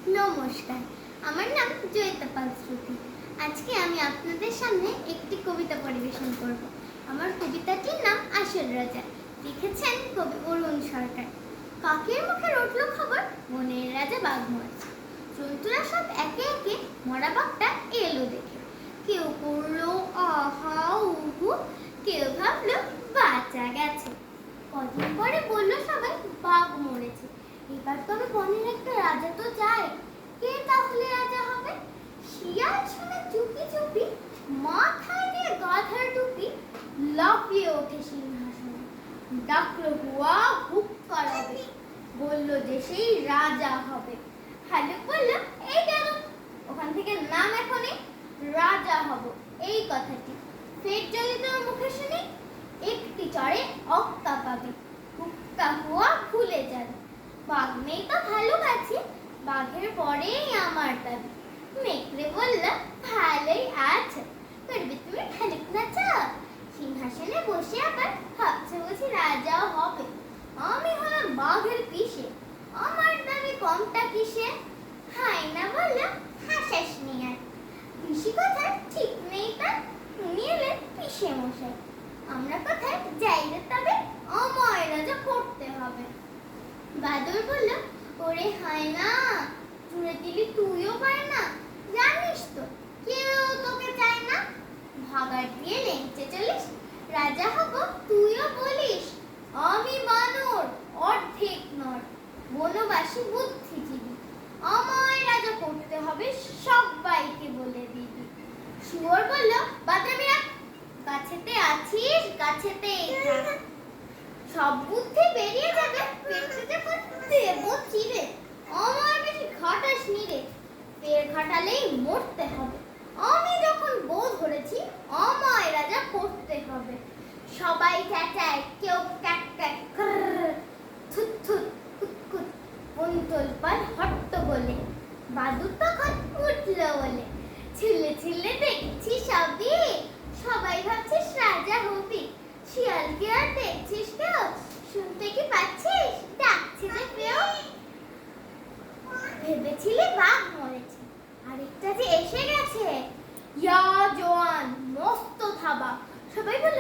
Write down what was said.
নমস্কার, আমার নাম জয়িতা পাল শ্রুতি। আজকে আমি আপনাদের সামনে একটি কবিতা পরিবেশন করব। আমার কবিতাটির নাম আসল রাজা, লিখেছেন কবি অরুণ সরকার। কাকের মুখে রটল খবর, বনের রাজা বাঘ মরেছে। জন্তুরা সব একে একে মরা বাঘটা এলো দেখে। কেউ করলো আহা উহু, কেউ ভাবলো বাঁচা গেছে। কদিন পরে বললো সবাই বাঘ মরেছে, এবার তবে বনের একটা রাজা তো যায়। কে তাহলে রাজা হবে? শিয়াল শুনে চুপি চুপি মাথায় দিয়ে গাধার টুপি লাফিয়ে ওঠে সিংহাসনে, ডাকলো হুয়া হুক করাবে, বললো যে সেই রাজা হবে। হালুক বলল এই গেল, ওখান থেকে নাম এখনই, রাজা হব এই কথাটি ফের যদি তোর মুখে শুনি, একটি চড়ে অক্কা পাবি, হুক্কা হুয়া ভুলে যাবে। বাঘ নেই তো ভালুক আছে, বাঘের পরেই আমার দাবি। মেঘরে বলল ভালোই আছে, করবে তুমি ভালুক নাচা? সিংহাসনে বসে আবার ভাবছে বুঝি রাজাও হবে। আমি হলাম বাঘের পিসে, আমার দাবি কমটা কিসে? হাই না বললাম হাসাস নি আর, পিসি কথা ঠিক নেই তার, উনি এলেন পিসে মশাই। আমরা কোথায় যাই রে তবে, আমায় রাজা করতে হবে। বাদর বলল ওরে হায় না, জুড়ে দিলি তুইও পায় না, জানিস তো কেউ তোকে চায় না। ভাগার দিয়ে লেংচে চলিস, রাজা হব তুইও বলিস। আমি বানর অর্ধেক নর, বনবাসী বুদ্ধিজীবী, আমায় রাজা করতে হবে সবাইকে বলে দিবি। শুয়োর বলল বাদামি রাখ, গাছেতে আছিস গাছেতেই থাক, সব বুদ্ধি বেরিয়ে যাবে পেটে যখন দেব চিড়ে। আমার বেশি ঘাটাস নিরে, পেট ঘাটালেই মরতে হবে। আমি যখন বউ ধরেছি, আমায় রাজা করতে হবে। সবাই চেঁচায়, কেউ ক্যাক ক্যাক থুত থুত কুতকুত, কুন্তল পাল হট্ট বলে, বাদুর তখন উঠল বলে, ছিলে ছিলে দেখছি সবই, সবাই ভাবছিস রাজা হবি। শিয়ালকে আর দেখছিস কেউ, শুনতে কি পাচ্ছিস ডাকছে যে কেউ? ভেবেছিলি বাঘ মরেছে, আরেকটা যে এসে গেছে, ইয়া জওয়ান মস্ত থাবা। সবাই বলল